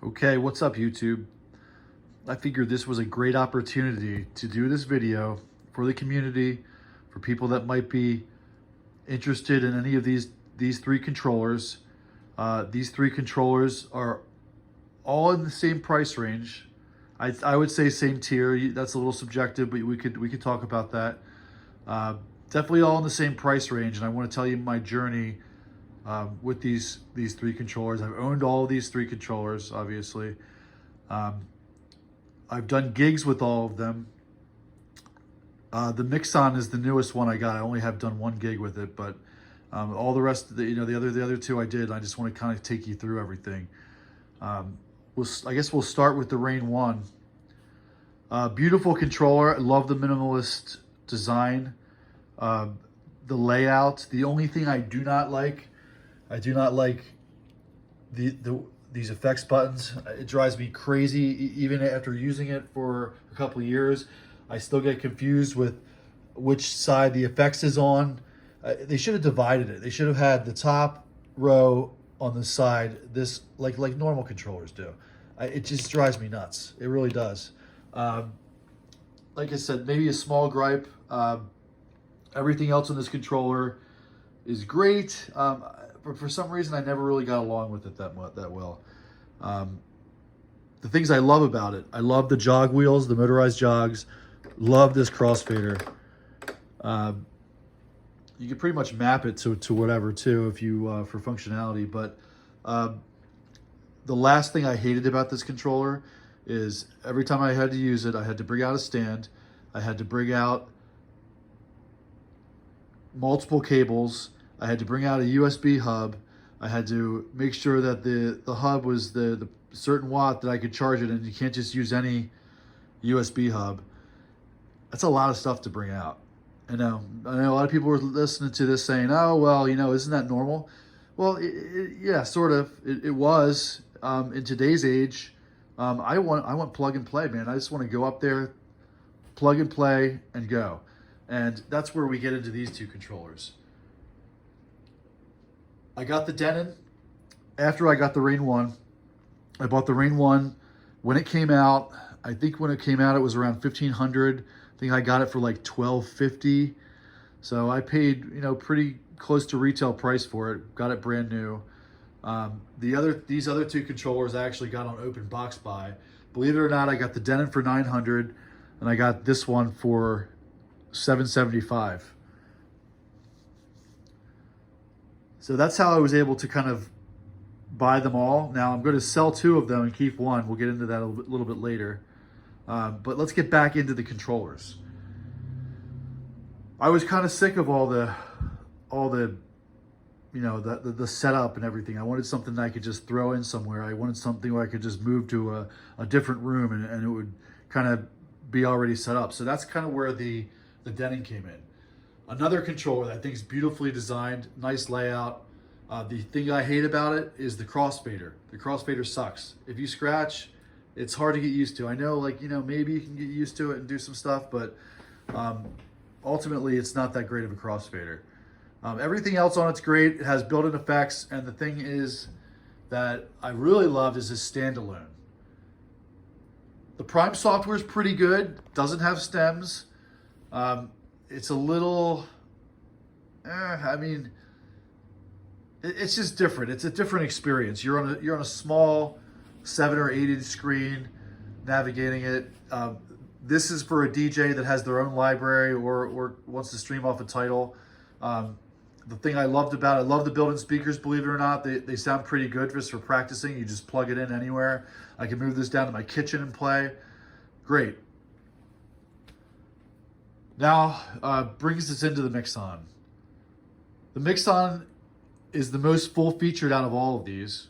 Okay, what's up YouTube? I figured this was a great opportunity to do this video for the community, for people that might be interested in any of these three controllers. These three controllers are all in the same price range. I would say same tier. That's a little subjective, but we could talk about that. Definitely all in the same price range, and I want to tell you my journey with these three controllers. I've owned all of these three controllers, obviously. I've done gigs with all of them. The Mixon is the newest one I got. I only have done one gig with it, but all the rest of the other two I did. I just want to kind of take you through everything. I guess we'll start with the Rane One. Beautiful controller. I love the minimalist design. The layout. The only thing I do not like these effects buttons. It drives me crazy. Even after using it for a couple of years, I still get confused with which side the effects is on. They should have divided it. They should have had the top row on the side, this like normal controllers do. It just drives me nuts. It really does. Like I said, maybe a small gripe. Everything else on this controller is great. But for some reason, I never really got along with it that well. The things I love about it, I love the jog wheels, the motorized jogs. Love this crossfader. You can pretty much map it to whatever too, if you for functionality. But the last thing I hated about this controller is every time I had to use it, I had to bring out a stand. I had to bring out multiple cables. I had to bring out a USB hub. I had to make sure that the hub was the certain watt that I could charge it, and you can't just use any USB hub. That's a lot of stuff to bring out. I know a lot of people were listening to this saying, oh, well, isn't that normal? Well, yeah, sort of. It was. In today's age, I want plug and play, man. I just want to go up there, plug and play, and go. And that's where we get into these two controllers. I got the Denon after I got the Rane One. I bought the Rane One when it came out. I think when it came out, it was around $1,500. I think I got it for like $1,250. So I paid, pretty close to retail price for it. Got it brand new. These other two controllers I actually got on open box buy. Believe it or not, I got the Denon for $900, and I got this one for $775. So that's how I was able to kind of buy them all. Now I'm going to sell two of them and keep one. We'll get into that a little bit later. But let's get back into the controllers. I was kind of sick of all the setup and everything. I wanted something that I could just throw in somewhere. I wanted something where I could just move to a different room and it would kind of be already set up. So that's kind of where the Denon came in. Another controller that I think is beautifully designed, nice layout. The thing I hate about it is the crossfader. The crossfader sucks. If you scratch, it's hard to get used to. I know, maybe you can get used to it and do some stuff, but ultimately it's not that great of a crossfader. Everything else on it's great. It has built-in effects, and the thing is that I really loved is this standalone. The Prime software is pretty good. Doesn't have stems. It's a little, it's just different. It's a different experience. You're on a small 7 or 8 inch screen navigating it. This is for a DJ that has their own library or wants to stream off a title. The thing I loved about it, I love the built-in speakers, believe it or not. They sound pretty good just for practicing. You just plug it in anywhere. I can move this down to my kitchen and play. Great. Now, brings us into the Mixon. The Mixon is the most full-featured out of all of these.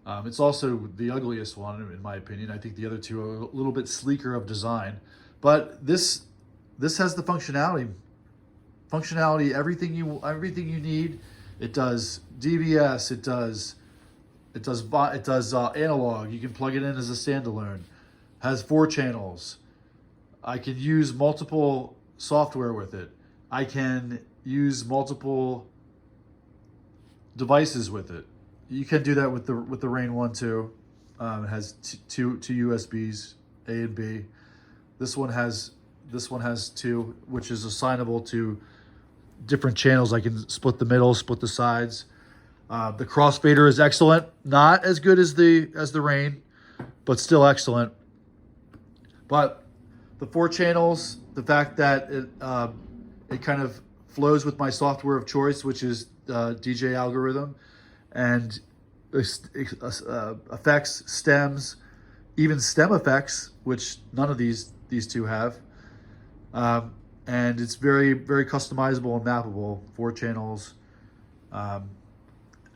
It's also the ugliest one, in my opinion. I think the other two are a little bit sleeker of design. But this has the functionality. Everything you need. It does DVS. It does analog. You can plug it in as a standalone. Has 4 channels. I can use multiple software with it. I can use multiple devices with it. You can do that with the Rane One too. It has two USBs, A and B. This one has two, which is assignable to different channels. I can split the middle, split the sides. The crossfader is excellent. Not as good as the Rane, but still excellent. But the 4 channels, the fact that it kind of flows with my software of choice, which is DJ algorithm, and effects, stems, even stem effects, which none of these two have. And it's very, very customizable and mappable. 4 channels.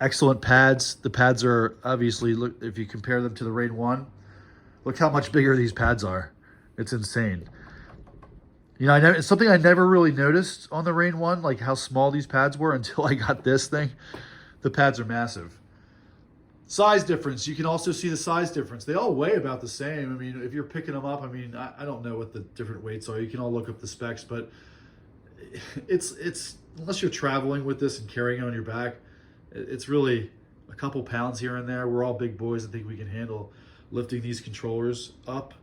Excellent pads. The pads are obviously, look, if you compare them to the Rane One, look how much bigger these pads are. It's insane. You know, it's something I never really noticed on the Rane One, like how small these pads were until I got this thing. The pads are massive. Size difference. You can also see the size difference. They all weigh about the same. I mean, if you're picking them up, I mean, I don't know what the different weights are. You can all look up the specs, but it's unless you're traveling with this and carrying it on your back, it's really a couple pounds here and there. We're all big boys and think we can handle lifting these controllers up.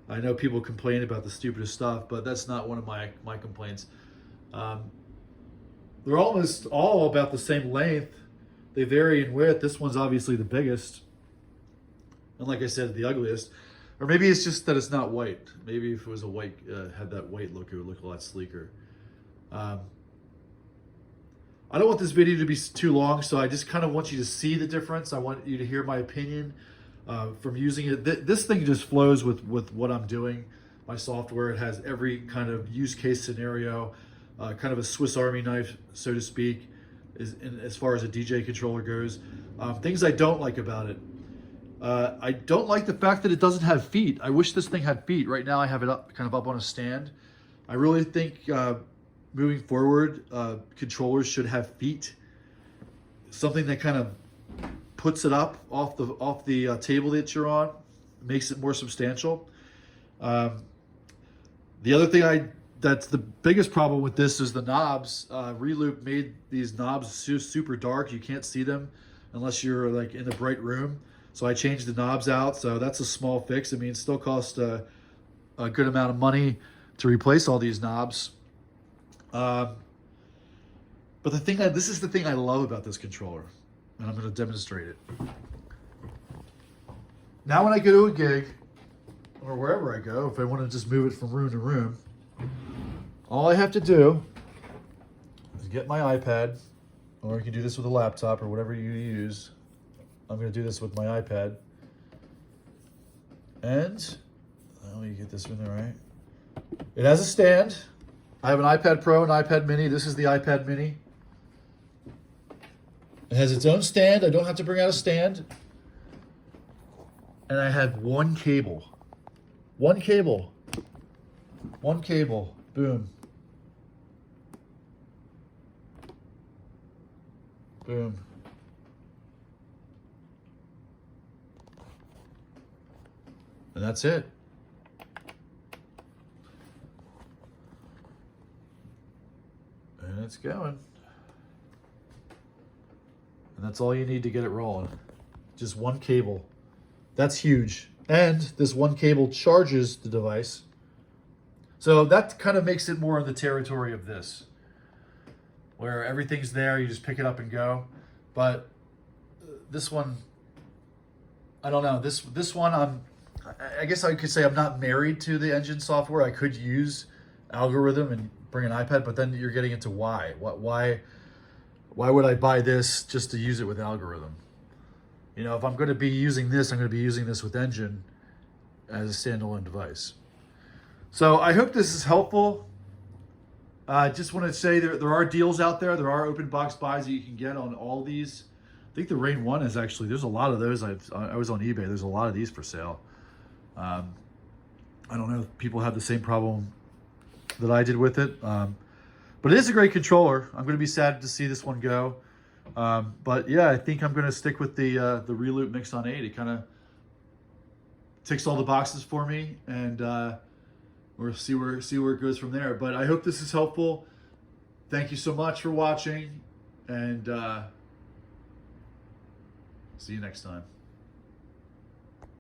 I know people complain about the stupidest stuff, but that's not one of my complaints. They're almost all about the same length. They vary in width. This one's obviously the biggest. And like I said, the ugliest. Or maybe it's just that it's not white. Maybe if it was a white, had that white look, it would look a lot sleeker. I don't want this video to be too long, so I just kind of want you to see the difference. I want you to hear my opinion from using it. This thing just flows with what I'm doing. My software, it has every kind of use case scenario, kind of a Swiss Army knife, so to speak, as far as a DJ controller goes. Things I don't like about it. I don't like the fact that it doesn't have feet. I wish this thing had feet. Right now I have it kind of up on a stand. I really think moving forward, controllers should have feet. Something that kind of puts it up off the table that you're on, makes it more substantial. The other thing that's the biggest problem with this is the knobs. Reloop made these knobs super dark. You can't see them unless you're like in a bright room. So I changed the knobs out. So that's a small fix. I mean, it still costs a good amount of money to replace all these knobs. But this is the thing I love about this controller, and I'm going to demonstrate it. Now when I go to a gig, or wherever I go, if I want to just move it from room to room, all I have to do is get my iPad, or you can do this with a laptop or whatever you use. I'm going to do this with my iPad. And, let me get this in there right. It has a stand. I have an iPad Pro and iPad Mini. This is the iPad Mini. It has its own stand. I don't have to bring out a stand. And I have one cable. One cable. One cable. Boom. Boom. And that's it. And it's going. And that's all you need to get it rolling. Just one cable. That's huge. And this one cable charges the device. So that kind of makes it more in the territory of this, where everything's there, you just pick it up and go. But this one, I don't know. This one, I guess I could say I'm not married to the engine software. I could use algorithm and bring an iPad, but then you're getting into why. Why would I buy this just to use it with algorithm? You know, if I'm going to be using this, I'm going to be using this with engine as a standalone device. So I hope this is helpful. I just want to say there are deals out there. There are open box buys that you can get on all these. I think the Rane One is actually, there's a lot of those. I was on eBay. There's a lot of these for sale. I don't know if people have the same problem that I did with it. But it is a great controller. I'm going to be sad to see this one go. But yeah, I think I'm going to stick with the Reloop Mixon 8. It kind of ticks all the boxes for me, and we'll see where it goes from there. But I hope this is helpful. Thank you so much for watching, and see you next time.